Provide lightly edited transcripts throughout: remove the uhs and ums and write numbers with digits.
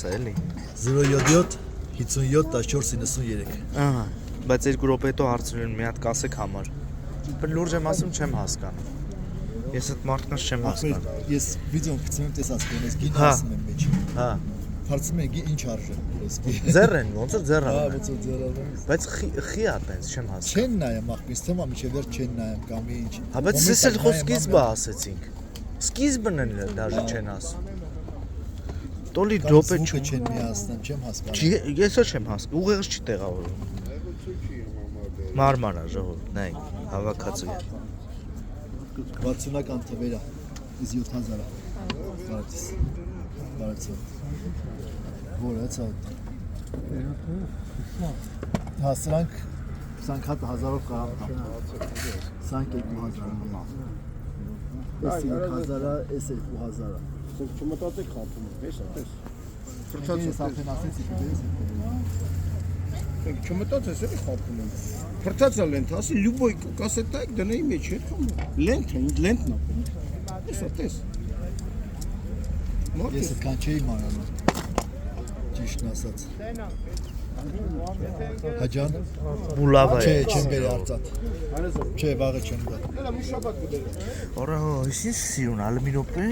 Էլի 07 57 14 93 Ահա, բայց 2 րոպե հետո հարցրին մի հատ կասեք համար։ Բայց լուրջ եմ ասում չեմ հասկանում։ Ես այդ մարդկանց չեմ հասկանում։ Ես վիդեոն գցում տեսած կոնես գին Հա։ ասում եմ մեջ։ Հա, Հարցում եմ ինչ արժե։ ձեռ են, ոնց է ձեռ Հա, անում։ ոնց է ձեռալու։ Բայց խի է տենց չեմ հասկանում։ Չեն նայում ախպից թեմա միջև դեռ չեն նայում կամ ինչ։ Հա, բայց ես էլ խոս սկիզբը ասեցինք։ Սկիզբն էլ դաժե չեն ասում։ Տոլի րոպե չեն միացնում, չեմ հասկանում։ Չի, ես էլ չեմ հասկանում։ Ուղեղս չի տեղավորվում։ Մարմարա ժողովուրդ, նայ, հավաքածու է։ 60-ական թվերա, իս 7000-ը։ Բարեցես։ Բարեցես։ Որը ցած։ Հա, սրանք հատ 1000-ով կարամ տամ։ Սրանք 2000-ը։ Էս 3000-ը, էս 2000-ը։ Չմտածեք խափում, հեսա։ Ես արդեն ասեցի դες։ Չմտածես էլի խափում եմ։ Փրթացա լենթ, ասի լյուբոյ կասետայք դնեի մեջ էր կամ լենթն է։ Հեսա տես։ Ես այդքան չէի մանալու։ Ճիշտն ասած։ Հաջան։ Բուլավա է։ Չէ, չեմ բերի արծաթ։ Չէ, վաղը չեմ գա։ Էլա մի շաբաթ կդեր։ Օրա, ისინი սիրուն ալմինոպե։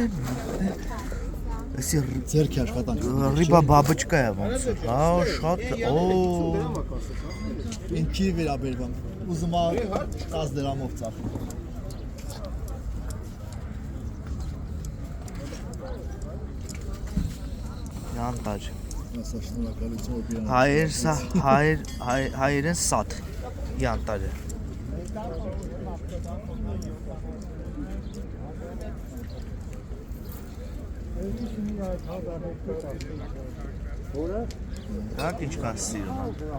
Էսի Ձերքի աշխատանք։ ռիբա բաբաչկա է ոնց։ Հա, շատ, օ։ Ինքի վերաբերվում։ Ուզում ա 10 դրամով ծախի։ Յանտար։ Ասա շնորհակալություն օպերան։ Հայեր սա հայերեն սատ յանտար է։ Որը Դա ինչքան սիրուն է։